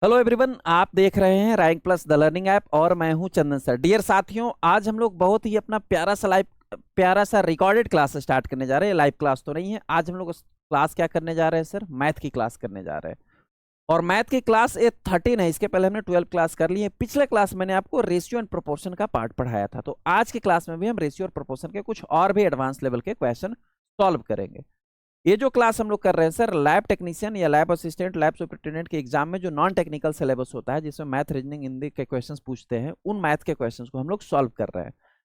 Hello everyone, आप देख रहे हैं rank plus the learning app और मैं हूं चंदन सर। डियर साथियों, आज हम लोग बहुत ही अपना प्यारा सा रिकॉर्डेड क्लास स्टार्ट करने जा रहे हैं। लाइव क्लास तो नहीं है। आज हम लोग क्लास क्या करने जा रहे हैं सर? मैथ की क्लास करने जा रहे हैं। और मैथ की क्लास ये 13 है। इसके पहले हमने 12 क्लास कर ली है। पिछले क्लास मैंने आपको रेशियो एंड प्रोपोर्शन का पार्ट पढ़ाया था, तो आज की क्लास में भी हम रेशियो और प्रोपोर्शन के कुछ और भी एडवांस लेवल के क्वेश्चन सॉल्व करेंगे। ये जो क्लास हम लोग कर रहे हैं सर, लैब टेक्नीशियन या लैब असिस्टेंट, लैब सुपरिटेंडेंट के एग्जाम में जो नॉन टेक्निकल सिलेबस होता है, जिसमें मैथ, रीजनिंग, हिंदी के क्वेश्चंस पूछते हैं, उन मैथ के क्वेश्चंस को हम लोग सॉल्व कर रहे हैं।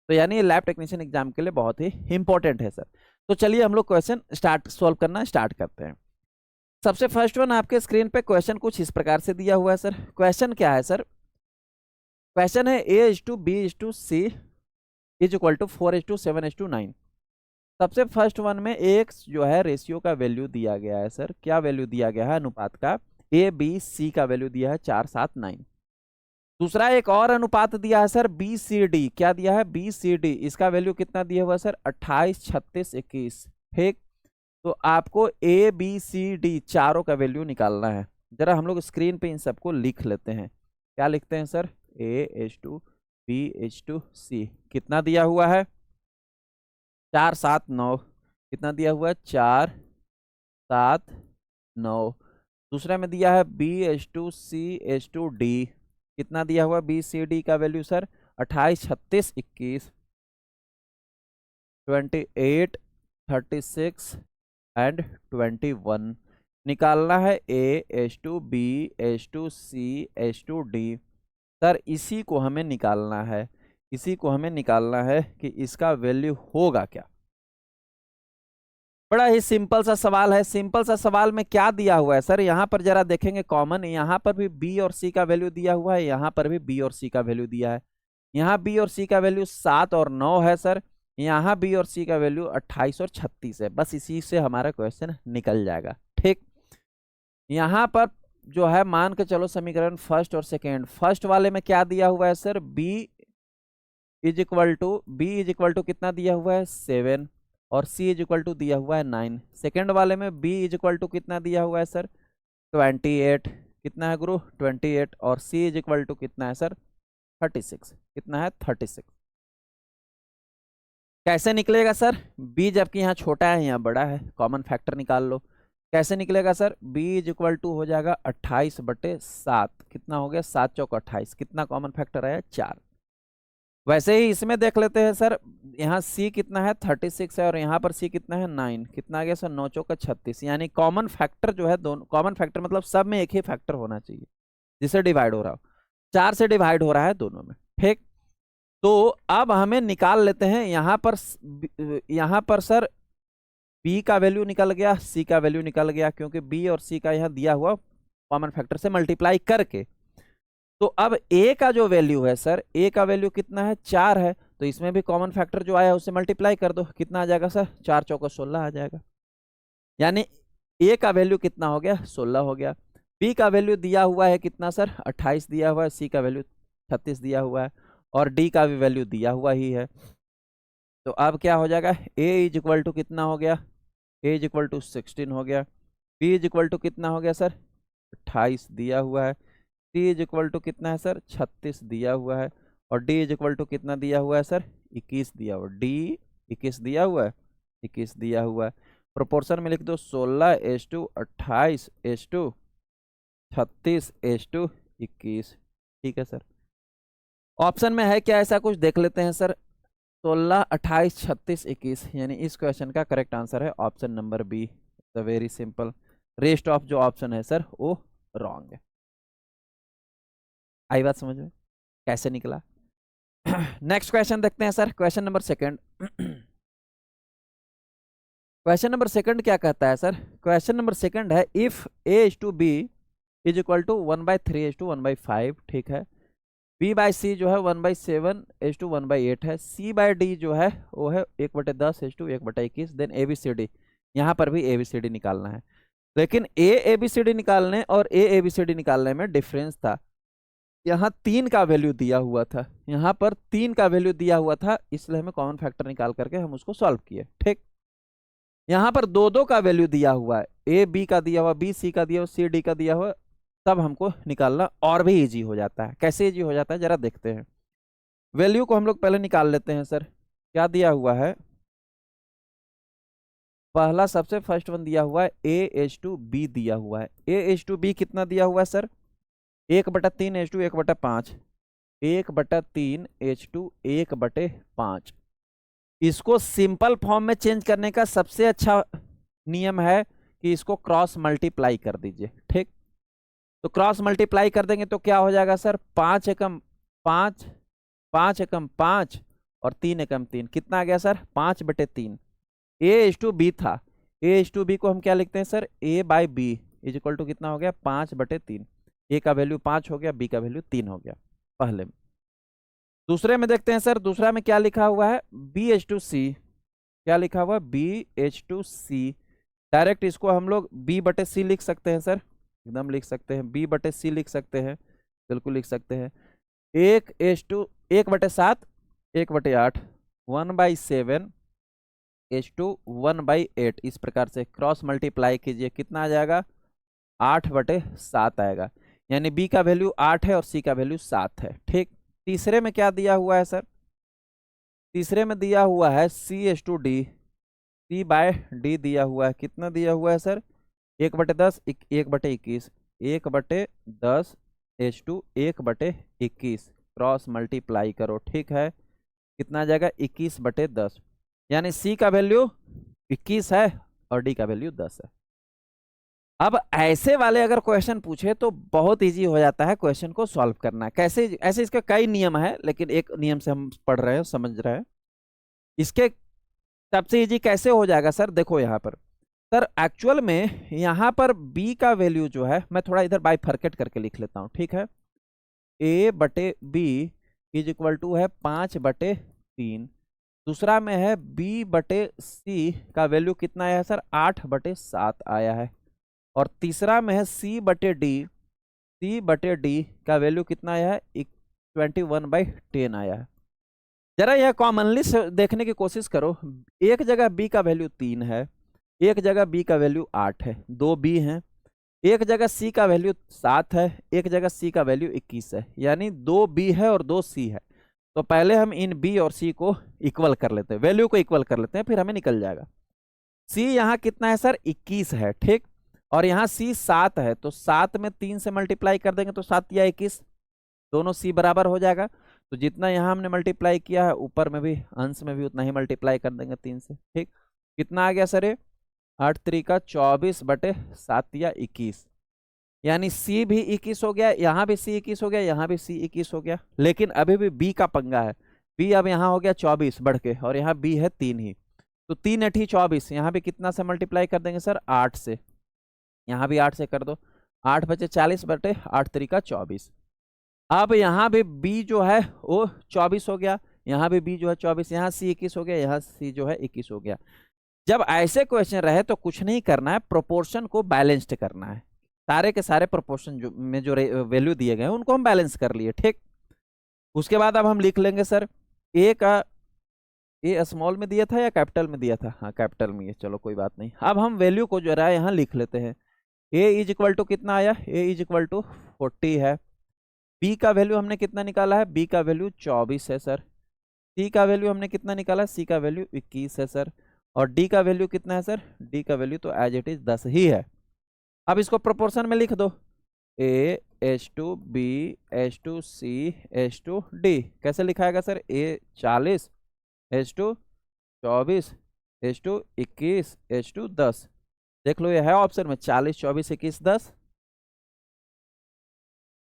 तो यानी ये लैब टेक्नीशियन एग्जाम के लिए बहुत ही इंपॉर्टेंट है सर। तो चलिए हम लोग क्वेश्चन सॉल्व करना स्टार्ट करते हैं। सबसे फर्स्ट वन, आपके स्क्रीन पे क्वेश्चन कुछ इस प्रकार से दिया हुआ है सर। क्वेश्चन क्या है सर? क्वेश्चन है A:B:C इज इक्वल टू 4:7:9। सबसे फर्स्ट वन में एक जो है रेशियो का वैल्यू दिया गया है सर। क्या वैल्यू दिया गया है? अनुपात का A B C का वैल्यू दिया है 4:7:9। दूसरा एक और अनुपात दिया है सर BCD। क्या दिया है? BCD। इसका वैल्यू कितना दिया हुआ है सर? 28, 36, 21। ठीक। तो आपको ABCD चारों का वैल्यू निकालना है। जरा हम लोग स्क्रीन पे इन सबको लिख लेते हैं। क्या लिखते हैं सर? A:2B:2C कितना दिया हुआ है? 4:7:9। कितना दिया हुआ है? 4:7:9। दूसरा में दिया है B:2C:2D। कितना दिया हुआ? BCD का वैल्यू सर 28, 36, 21, 28, 36 एंड 21। निकालना है A:2B:2C:2D। सर इसी को हमें निकालना है। इसी को हमें निकालना है कि इसका वैल्यू होगा क्या। बड़ा ही सिंपल सा सवाल है। सिंपल सा सवाल में क्या दिया हुआ है सर? यहाँ पर जरा देखेंगे कॉमन, यहाँ पर भी बी और सी का वैल्यू दिया हुआ है, यहाँ पर भी बी और सी का वैल्यू दिया है। यहाँ बी और सी का वैल्यू 7 और 9 है सर। यहाँ बी और सी का वैल्यू 28 और 36 है। बस इसी से हमारा क्वेश्चन निकल जाएगा। ठीक। यहाँ पर जो है मान के चलो समीकरण फर्स्ट और सेकेंड। फर्स्ट वाले में क्या दिया हुआ है sir? B is equal to कितना दिया हुआ है? 7 और C इज इक्वल टू दिया हुआ है 9। सेकेंड वाले में B इज इक्वल टू कितना दिया हुआ है सर? 28। कितना है गुरु? 28। और C इज इक्वल टू कितना है सर? 36। कितना है? 36। कैसे निकलेगा सर? B जबकि यहाँ छोटा है यहाँ बड़ा है, कॉमन फैक्टर निकाल लो। कैसे निकलेगा sir? B is equal to हो जाएगा 28/7। कितना हो गया? 7 चौक 28। कितना कॉमन फैक्टर आया? 4। वैसे ही इसमें देख लेते हैं सर। यहाँ C कितना है? 36 है और यहाँ पर C कितना है? 9। कितना आ गया सर? 9 चौका 36। यानी कॉमन फैक्टर जो है, दोनों कॉमन फैक्टर मतलब सब में एक ही फैक्टर होना चाहिए जिससे डिवाइड हो रहा हो। 4 से डिवाइड हो रहा है दोनों में। ठीक। तो अब हमें निकाल लेते हैं यहाँ पर सर B का वैल्यू निकल गया, C का वैल्यू निकल गया, क्योंकि B और C का यहाँ दिया हुआ कॉमन फैक्टर से मल्टीप्लाई करके। तो अब A का जो वैल्यू है सर, A का वैल्यू कितना है? 4 है। तो इसमें भी कॉमन फैक्टर जो आया उससे मल्टीप्लाई कर दो। कितना आ जाएगा सर? 4 चौका 16 आ जाएगा। यानी A का वैल्यू कितना हो गया? 16 हो गया। B का वैल्यू दिया हुआ है कितना सर? 28 दिया हुआ है। C का वैल्यू 36 दिया हुआ है और D का भी वैल्यू दिया हुआ ही है। तो अब क्या हो जाएगा? A इज इक्वल टू कितना हो गया? A इज इक्वल टू 16 हो गया। B इज इक्वल टू कितना हो गया सर? 28 दिया हुआ है। C इज इक्वल टू कितना है सर? 36 दिया हुआ है। और D इज इक्वल टू कितना दिया हुआ है सर? 21 दिया हुआ है। D 21 दिया हुआ है। 21 दिया हुआ है। प्रोपोर्शन में लिख दो 16:28:36:21। ठीक है सर। ऑप्शन में है क्या ऐसा कुछ? देख लेते हैं सर। 16, 28, 36, 21, यानी इस क्वेश्चन का करेक्ट आंसर है option number B. The very simple. Rest of जो ऑप्शन है सर वो रॉन्ग है। आई बात समझ में? कैसे निकला? नेक्स्ट क्वेश्चन देखते हैं sir. Question number second. Question number second क्या कहता है सर? क्वेश्चन नंबर सेकंड है if A:B is equal to 1/3:1/5। ठीक है। B/C जो है 1/7:1/8 है। C/D जो है वो है 1/10:1/21। देन ABCD, यहाँ पर भी ABCD निकालना है। लेकिन ABCD निकालने और ABCD निकालने में डिफरेंस था। यहाँ 3 का वैल्यू दिया हुआ था, यहाँ पर 3 का वैल्यू दिया हुआ था, इसलिए हमें कॉमन फैक्टर निकाल करके हम उसको सॉल्व किए। ठीक। यहाँ पर 2 का वैल्यू दिया हुआ है। A B का दिया हुआ, B C का दिया हुआ, C D का दिया हुआ, तब हमको निकालना और भी इजी हो जाता है। कैसे इजी हो जाता है जरा देखते हैं। वैल्यू को हम लोग पहले निकाल लेते हैं सर। क्या दिया हुआ है, पहला सबसे फर्स्ट वन दिया हुआ है A/B दिया हुआ है। A/B कितना दिया हुआ है सर, 1/3 1/5, 1/3 1/5। इसको सिंपल फॉर्म में चेंज करने का सबसे अच्छा नियम है कि इसको क्रॉस मल्टीप्लाई कर दीजिए। ठीक, तो क्रॉस मल्टीप्लाई कर देंगे तो क्या हो जाएगा सर, 5 एकम 5, 5 एकम 5 और 3 एकम 3, कितना आ गया सर, 5/3। A/B था, A/B को हम क्या लिखते हैं sir, A/B is equal to कितना हो गया, 5/3। A का वैल्यू 5 हो गया, B का वैल्यू 3 हो गया पहले में। दूसरे में देखते हैं सर, दूसरा में क्या लिखा हुआ है, B/C। क्या लिखा हुआ है, B/C। डायरेक्ट इसको हम लोग B/C लिख सकते हैं सर, एकदम लिख सकते हैं, B/C लिख सकते हैं, बिल्कुल लिख सकते हैं। 1/7 1/8 1/7 1/8, इस प्रकार से क्रॉस मल्टीप्लाई कीजिए, कितना आ जाएगा, 8/7 आएगा। यानी B का वैल्यू 8 है और C का वैल्यू 7 है। ठीक, तीसरे में क्या दिया हुआ है सर, तीसरे में दिया हुआ है C/D, C/D दिया हुआ है, कितना दिया हुआ है सर, 1/10 1/21, 1/10 1/21, क्रॉस मल्टीप्लाई करो। ठीक है, कितना आ जाएगा, 21/10। यानी C का वैल्यू 21 है और D का वैल्यू 10 है। अब ऐसे वाले अगर क्वेश्चन पूछे तो बहुत इजी हो जाता है क्वेश्चन को सॉल्व करना। कैसे, ऐसे इसके कई नियम है, लेकिन एक नियम से हम पढ़ रहे हैं, समझ रहे हैं। इसके सबसे इजी कैसे हो जाएगा सर, देखो यहाँ पर सर, एक्चुअल में यहाँ पर B का वैल्यू जो है, मैं थोड़ा इधर बाइफरकेट करके लिख लेता हूँ। ठीक है, A/B इज इक्वल टू है 5/3। दूसरा में है B/C का वैल्यू कितना आया है सर, 8/7 आया है। और तीसरा में है C/D, C/D का वैल्यू कितना आया है, 21/10 आया है। जरा यह कॉमनली देखने की कोशिश करो, एक जगह B का वैल्यू 3 है, एक जगह B का वैल्यू 8 है, 2 B हैं। एक जगह C का वैल्यू 7 है, एक जगह C का वैल्यू 21 है, यानी 2 B है और 2 C है। तो पहले हम इन B और C को इक्वल कर लेते हैं, वैल्यू को इक्वल कर लेते हैं, फिर हमें निकल जाएगा। C यहाँ कितना है सर, 21 है। ठीक, और यहाँ C 7 है, तो 7 में 3 से मल्टीप्लाई कर देंगे तो 7 या 21, दोनों C बराबर हो जाएगा। तो जितना यहाँ हमने मल्टीप्लाई किया है, ऊपर में भी अंश में भी उतना ही मल्टीप्लाई कर देंगे 3 से। ठीक, कितना आ गया सर, 8 3 24/7 या 21, यानी C भी 21 हो गया, यहाँ भी C 21 हो गया, यहाँ भी C 21 हो गया। लेकिन अभी भी B का पंगा है, B अब यहाँ हो गया 24 बढ़ के, और यहाँ B है 3 ही, तो 3 8 24, यहाँ भी कितना से मल्टीप्लाई कर देंगे सर, 8 से, यहाँ भी 8 से कर दो, 8 बचे 40/8 3 24। अब यहाँ भी B जो है वो 24 हो गया, यहाँ भी B जो है 24, यहाँ C 21 हो गया, यहाँ C जो है 21 हो गया। जब ऐसे क्वेश्चन रहे तो कुछ नहीं करना है, प्रोपोर्शन को बैलेंस्ड करना है। सारे के सारे प्रोपोर्शन जो वैल्यू दिए गए हैं उनको हम बैलेंस कर लिए। ठीक, उसके बाद अब हम लिख लेंगे सर, A का, A स्मॉल में दिया था या कैपिटल में दिया था, हाँ कैपिटल में, चलो कोई बात नहीं। अब हम वैल्यू को जो है यहाँ लिख लेते हैं। A इज इक्वल टू कितना आया, A इज इक्वल टू 40 है। B का वैल्यू हमने कितना निकाला है, B का वैल्यू 24 है सर। C का वैल्यू हमने कितना निकाला, C का वैल्यू 21 है सर। और D का वैल्यू कितना है सर, D का वैल्यू तो एज इट इज 10 ही है। अब इसको प्रोपोर्शन में लिख दो, A/B/C/D। कैसे लिखाएगा सर, A 40/24/21/10। देख लो ये है ऑप्शन में, 40 24 21 10,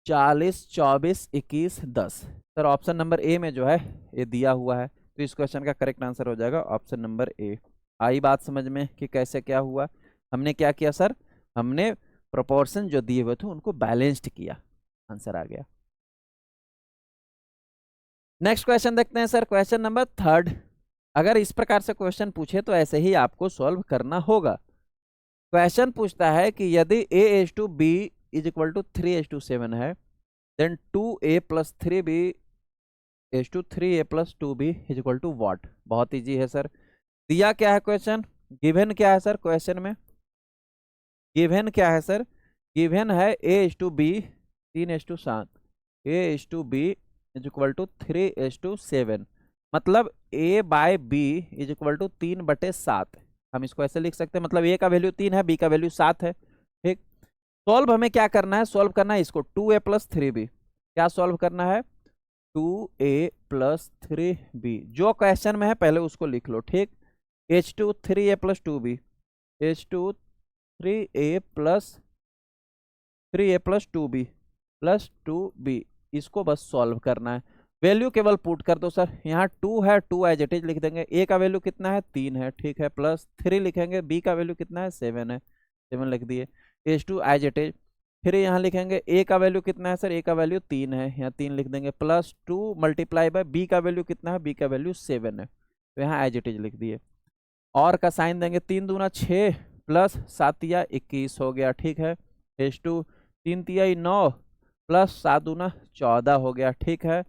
40 24 21 10। सर ऑप्शन नंबर ए में जो है ये दिया हुआ है, तो इस क्वेश्चन का करेक्ट आंसर हो जाएगा ऑप्शन नंबर ए। आई बात समझ में कि कैसे क्या हुआ, हमने क्या किया सर, हमने प्रोपोर्शन जो दिए हुए थे उनको बैलेंस्ड किया, आंसर आ गया। नेक्स्ट क्वेश्चन देखते हैं सर, क्वेश्चन नंबर 3। अगर इस प्रकार से क्वेश्चन पूछे तो ऐसे ही आपको सॉल्व करना होगा। क्वेश्चन पूछता है कि यदि A/B इज इक्वल टू 3/7 है, then 2A + 3B/3A + 2B is equal to what. बहुत इजी है सर, दिया क्या है क्वेश्चन, गिवन क्या है सर, क्वेश्चन में गिवन क्या है सर, गिवन है A/B 3:7, A/B is equal to 3:7, मतलब A/B इज इक्वल टू 3/7। हम इसको ऐसे लिख सकते हैं, मतलब A का वैल्यू 3 है, B का वैल्यू 7 है। ठीक, सॉल्व हमें क्या करना है, सॉल्व करना है इसको 2A + 3B। क्या सॉल्व करना है, 2A + 3B, जो क्वेश्चन में है पहले उसको लिख लो। ठीक, H2 3A + 2B, H2 3A + 3A + 2B + 2B, इसको बस सॉल्व करना है। वैल्यू केवल पुट कर दो सर, यहाँ 2 है, 2 एज इट इज लिख देंगे। A का वैल्यू कितना है, 3 है, ठीक है, प्लस 3 लिखेंगे। B का वैल्यू कितना है, 7 है, 7 लिख दिए। H2 एज इट इज, फिर यहाँ लिखेंगे A का वैल्यू कितना है सर, A का वैल्यू 3 है, यहाँ 3 लिख देंगे, प्लस 2 मल्टीप्लाई बाय B का वैल्यू कितना है, B का वैल्यू 7 है, तो यहाँ एज इट इज लिख दिए। और का साइन देंगे, 3 दूना 6 प्लस 7 तिया 21 हो गया। ठीक है, H2 3 तिया 9 प्लस 7 दूना 14 हो गया। ठीक है,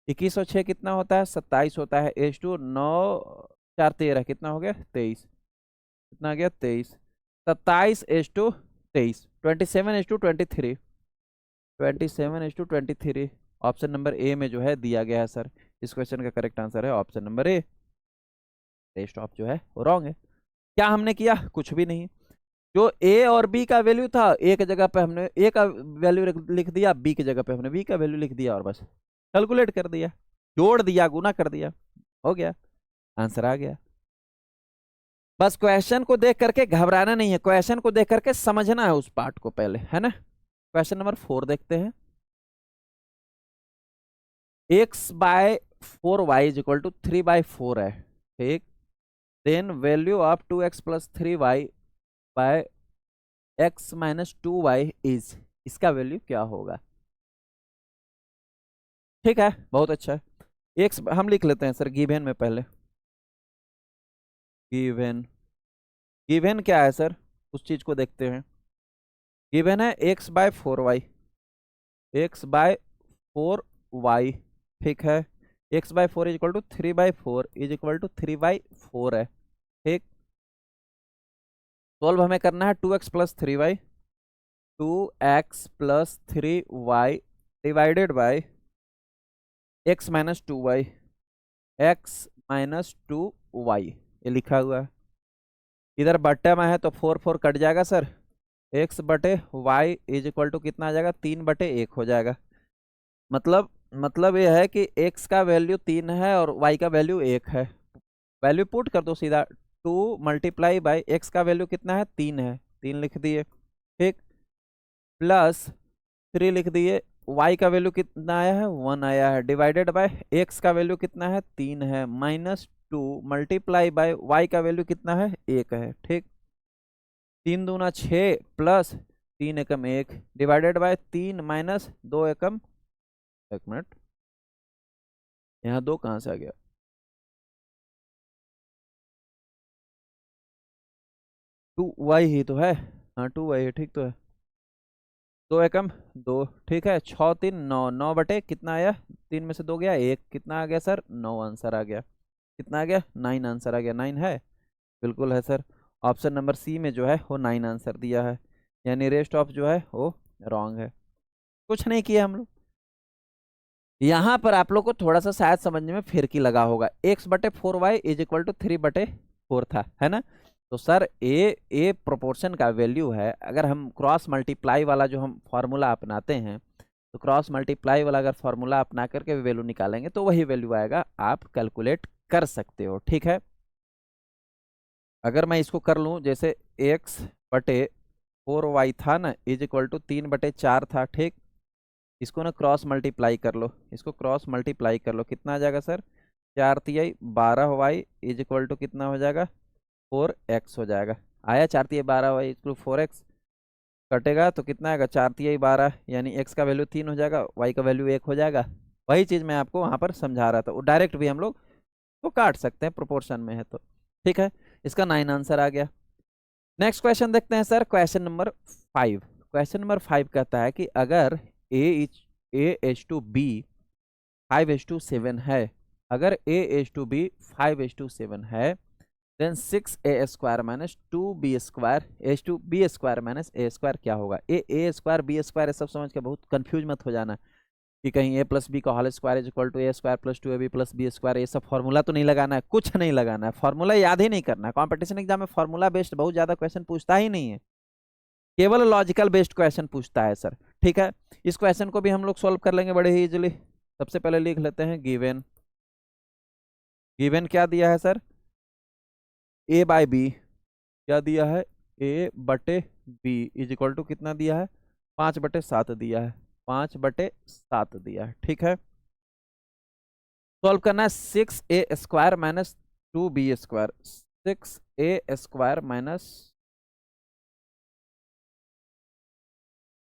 21 और 6 कितना होता है, 27 होता है। H2 9 4 13 कितना हो गया, 23, कितना आ गया, 23, 27 H2 23, 27 H2 23, 27 H2 23, option number A में जो है दिया गया है सर। इस क्वेश्चन का करेक्ट आंसर है option number A. Rest of जो है वो रॉन्ग है। क्या हमने किया, कुछ भी नहीं। जो ए और बी का वैल्यू था, ए की जगह पे हमने ए का वैल्यू लिख दिया, बी की जगह पे हमने बी का वैल्यू लिख दिया, और बस कैलकुलेट कर दिया, जोड़ दिया, गुना कर दिया, हो गया, आंसर आ गया। बस क्वेश्चन को देख करके घबराना नहीं है, क्वेश्चन को देख करके समझना है उस पार्ट को पहले, है ना। क्वेश्चन नंबर 4 देखते हैं। x/4y इज इक्वल टू 3/4 है, ठीक। Then value of 2x + 3y by x - 2y is, इसका वैल्यू क्या होगा। ठीक है, बहुत अच्छा है। एक्स हम लिख लेते हैं सर गिवन में पहले। गिवन, गिवन क्या है सर, उस चीज को देखते हैं। गिवन है x/4y, x/4y, ठीक है। x/4 is equal to 3/4 is equal to 3/4 है, ठीक। सॉल्व हमें करना है 2x + 3y, 2x + 3y divided by x - 2y, x - 2y, ये लिखा हुआ है। इधर बट्टे में है तो 4 कट जाएगा sir, x/y is equal to कितना आ जाएगा, 3/1 हो जाएगा। मतलब ये है कि x का वैल्यू 3 है और y का वैल्यू 1 है। वैल्यू पुट कर दो सीधा, 2 मल्टीप्लाई बाय x का वैल्यू कितना है, 3 है, 3 लिख दिए, ठीक, प्लस 3 लिख दिए। y का वैल्यू कितना आया है, 1 आया है, डिवाइडेड बाय x का वैल्यू कितना है, 3 है, -2 मल्टीप्लाई बाय y का वैल्यू कितना है, 1 है, ठीक। 3 दूना 6 प्लस 3 एकम 1 डिवाइडेड बाय 3 - 2 एकम, एक मिनट, यहाँ 2 कहाँ से आ गया, 2y ही तो है, हाँ 2y है, ठीक तो है। 2 एकम 2, ठीक है, 6 3 9, 9 बटे कितना आया, 3 में से 2 गया 1, कितना आ गया सर, 9 आंसर आ गया। कितना आ गया, 9 आंसर आ गया, 9 है, बिल्कुल है सर। ऑप्शन नंबर सी में जो है वो 9 आंसर दिया है, यानी रेस्ट ऑफ जो है वो रॉन्ग है। कुछ नहीं किया हम लोग। यहाँ पर आप लोग को थोड़ा सा शायद समझने में फिरकी लगा होगा, x/4y इज इक्वल टू 3/4 था, है ना। तो सर ए प्रोपोर्शन का वैल्यू है, अगर हम क्रॉस मल्टीप्लाई वाला जो हम फॉर्मूला अपनाते हैं, तो क्रॉस मल्टीप्लाई वाला अगर फॉर्मूला अपना करके वैल्यू निकालेंगे तो वही वैल्यू आएगा, आप कैलकुलेट कर सकते हो, ठीक है। अगर मैं इसको कर लूँ, जैसे x/4y था ना, इज इक्वल टू 3/4 था, ठीक। इसको ना क्रॉस मल्टीप्लाई कर लो, इसको क्रॉस मल्टीप्लाई कर लो, कितना आ जाएगा सर, 4 तिहाई 12y इज इक्वल टू कितना हो जाएगा, 4x हो जाएगा। आया, 4 तिहाई 12y इज इक्वल 4x, कटेगा तो कितना आएगा, 4 तिहाई 12, यानी x का वैल्यू 3 हो जाएगा, y का वैल्यू 1 हो जाएगा। वही चीज़ मैं आपको वहाँ पर समझा रहा था, वो डायरेक्ट भी हम लोग तो काट सकते हैं, प्रोपोर्शन में है तो, ठीक है। इसका 9 आंसर आ गया। नेक्स्ट क्वेश्चन देखते हैं sir, question number 5। Question number 5 कहता है कि अगर A/B 5:7 है, अगर A/B 5:7 है, देन 6a² माइनस 2b² H to B square minus A square क्या होगा। ए स्क्वायर बी स्क्वायर सब समझ के बहुत कंफ्यूज मत हो जाना कि कहीं a प्लस बी का whole square is equal to A square plus 2ab plus B square, ये सब फॉर्मूला तो नहीं लगाना है, कुछ नहीं लगाना है, फॉर्मूला याद ही नहीं करना है। कॉम्पिटिशन एग्जाम में फॉर्मूला बेस्ड बहुत ज्यादा क्वेश्चन पूछता ही नहीं है, केवल लॉजिकल बेस्ड क्वेश्चन पूछता है सर। ठीक है, इस क्वेश्चन को भी हम लोग सॉल्व कर लेंगे बड़े ही इजिली। सबसे पहले लिख लेते हैं गिवन, गिवन क्या दिया है सर, a बाई बी क्या दिया है, a बटे b इज इक्वल टू कितना दिया है, 5/7 दिया है, 5/7 दिया है। ठीक है, सॉल्व करना है 6a² माइनस 2b², 6a² माइनस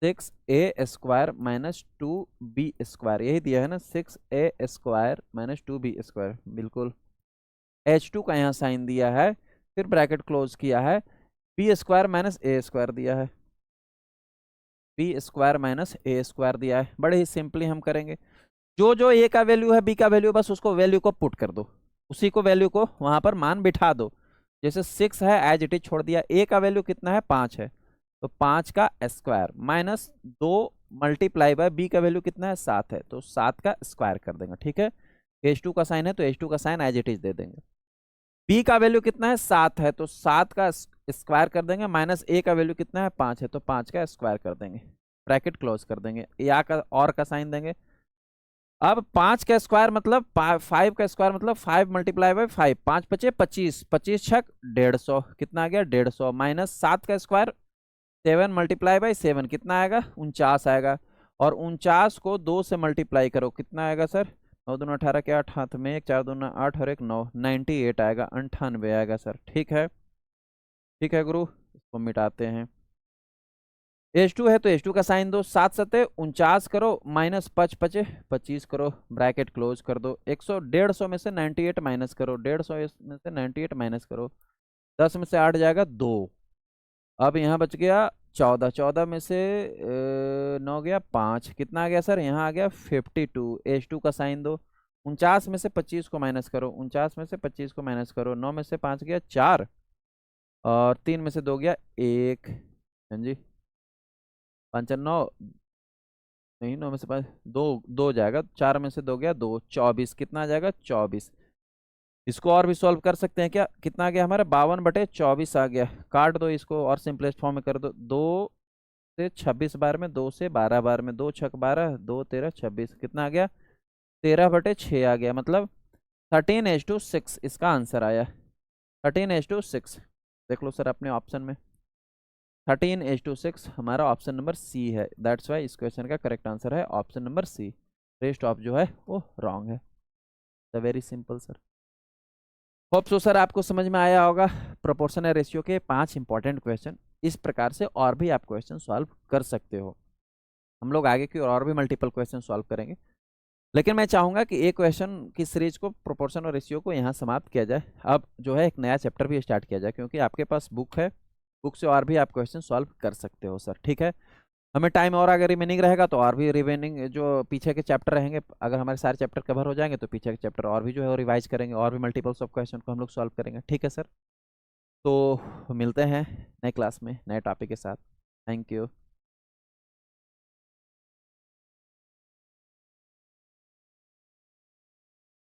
6a² माइनस 2b², यही दिया है ना, 6a² माइनस 2b², बिल्कुल। h2 का यहाँ साइन दिया है, फिर ब्रैकेट क्लोज किया है, b² माइनस a² दिया है, b² माइनस a² दिया है। बड़े ही सिंपली हम करेंगे, जो जो a का वैल्यू है b का वैल्यू, बस उसको वैल्यू को पुट कर दो, उसी को वैल्यू को वहां पर मान बिठा दो। जैसे 6 है एज इट इज छोड़ दिया, a का वैल्यू कितना है 5 है, तो 5 का square minus 2 multiply by b का वैल्यू कितना है 7 है, तो 7 का स्क्वायर कर देंगे। ठीक है, h2 का साइन है तो h2 का साइन एज इट इज दे देंगे। b का वैल्यू कितना है 7 है, तो 7 का स्क्वायर कर देंगे, माइनस a का वैल्यू कितना है 5 है, तो 5 का स्क्वायर कर देंगे, ब्रैकेट क्लोज कर देंगे, या का और का साइन देंगे। अब 5 का स्क्वायर मतलब 5 का स्क्वायर मतलब 5 मल्टीप्लाई बाय 5, 5 पचे 25, 25 छक 150, कितना आ गया 150, माइनस 7 का स्क्वायर 7 मल्टीप्लाई बाय 7 कितना आएगा 49 आएगा, और 49 को 2 से मल्टीप्लाई करो कितना आएगा सर, 9 दूना 18 के 8 हाथ में 1, 4 दूना 8 और 1 9, 98 आएगा, 98 आएगा सर। ठीक है, ठीक है गुरु, इसको मिटाते हैं। H2 है तो H2 का साइन दो, 7 7 49 करो, माइनस 5 5 25 करो, ब्रैकेट क्लोज कर दो। 100 150 में से 98 माइनस करो, 150 में से 98 माइनस करो, 10 में से 8 जाएगा 2, अब यहाँ बच गया 14, 14 में से 9 गया 5, कितना आ गया सर, यहाँ आ गया 52। H2 का साइन दो, 49 में से 25 को माइनस करो, 49 में से 25 को माइनस करो, 9 में से 5 गया 4, और 3 में से 2 गया 1, हाँ जी 5 9, नहीं 9 में से 5 2 2 जाएगा, 4 में से 2 गया 2, 24, कितना आ जाएगा 24। इसको और भी सॉल्व कर सकते हैं क्या, कितना आ गया हमारा 52/24 आ गया, काट दो इसको और सिंपलेस्ट फॉर्म में कर दो, 2 से 26 बार में, 2 से 12 बार में, 2 छक 12, 2 13 26, कितना आ गया 13/6 आ गया, मतलब 13:6 इसका आंसर आया, 13:6। देख लो सर अपने ऑप्शन में, 13:6 हमारा ऑप्शन नंबर सी है, दैट्स वाई इस क्वेश्चन का करेक्ट आंसर है option number C, rest of जो है वो रॉन्ग है। The very simple sir. Hope so sir आपको समझ में आया होगा प्रोपोर्शनल रेशियो के 5 इंपॉर्टेंट क्वेश्चन, इस प्रकार से और भी आप क्वेश्चन सॉल्व कर सकते हो। हम लोग आगे की और भी मल्टीपल क्वेश्चन सॉल्व करेंगे, लेकिन मैं चाहूंगा कि एक क्वेश्चन की सीरीज को प्रोपोर्शनल रेशियो को यहाँ समाप्त किया जाए, अब जो है एक नया चैप्टर भी स्टार्ट किया जाए, क्योंकि आपके पास बुक है, बुक से और भी आप क्वेश्चन सॉल्व कर सकते हो सर। ठीक है, हमें टाइम और अगर रिमेनिंग रहेगा तो और भी रिमेनिंग जो पीछे के चैप्टर रहेंगे, अगर हमारे सारे चैप्टर कवर हो जाएंगे तो पीछे के चैप्टर और भी जो है वो रिवाइज करेंगे, और भी मल्टीपल्स ऑफ क्वेश्चन को हम लोग सॉल्व करेंगे। ठीक है सर, तो मिलते हैं नए क्लास में नए टॉपिक के साथ। Thank you.